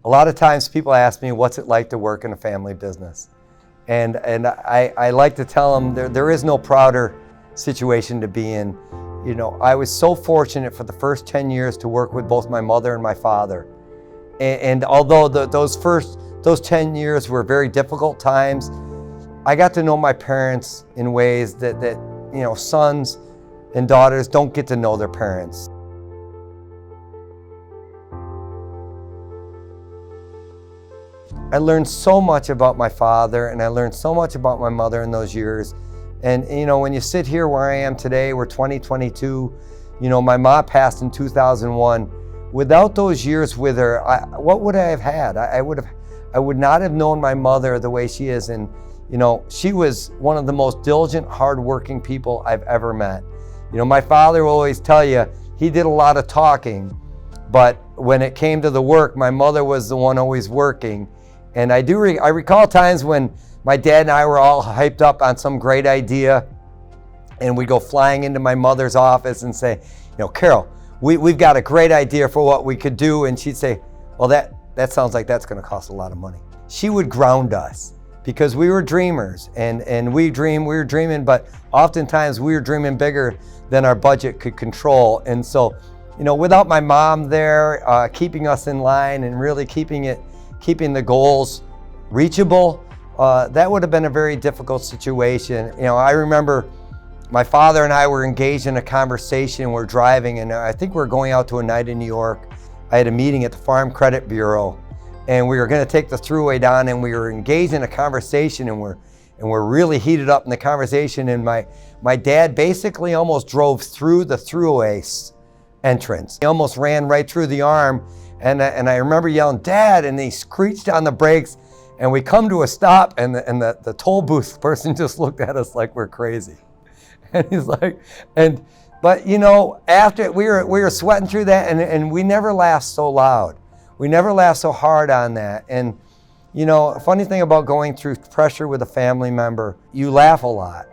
A lot of times people ask me, what's it like to work in a family business? And I like to tell them there is no prouder situation to be in. You know, I was so fortunate for the first 10 years to work with both my mother and my father. And although those 10 years were very difficult times, I got to know my parents in ways that you know, sons and daughters don't get to know their parents. I learned so much about my father, and I learned so much about my mother in those years. And you know, when you sit here where I am today, we're 2022, you know, my mom passed in 2001. Without those years with her, what would I have had? I would not have known my mother the way she is. And you know, she was one of the most diligent, hardworking people I've ever met. You know, my father will always tell you, he did a lot of talking, but when it came to the work, my mother was the one always working. And I recall times when my dad and I were all hyped up on some great idea, and we go flying into my mother's office and say, you know, Carol, we've got a great idea for what we could do. And she'd say, well, that sounds like that's going to cost a lot of money. She would ground us because we were dreamers, and we were dreaming, but oftentimes we were dreaming bigger than our budget could control. And so, you know, without my mom there keeping us in line and really keeping the goals reachable, that would have been a very difficult situation. You know, I remember my father and I were engaged in a conversation. We're driving, and I think we were going out to a night in New York. I had a meeting at the Farm Credit Bureau, and we were going to take the thruway down, and we were engaged in a conversation, and we're really heated up in the conversation. And my dad basically almost drove through the thruway entrance. He almost ran right through the arm. And I remember yelling, Dad, and he screeched on the brakes, and we come to a stop, and the toll booth person just looked at us like we're crazy. And he's like, but you know, after we were sweating through that, and we never laughed so loud. We never laughed so hard on that. And you know, a funny thing about going through pressure with a family member, you laugh a lot.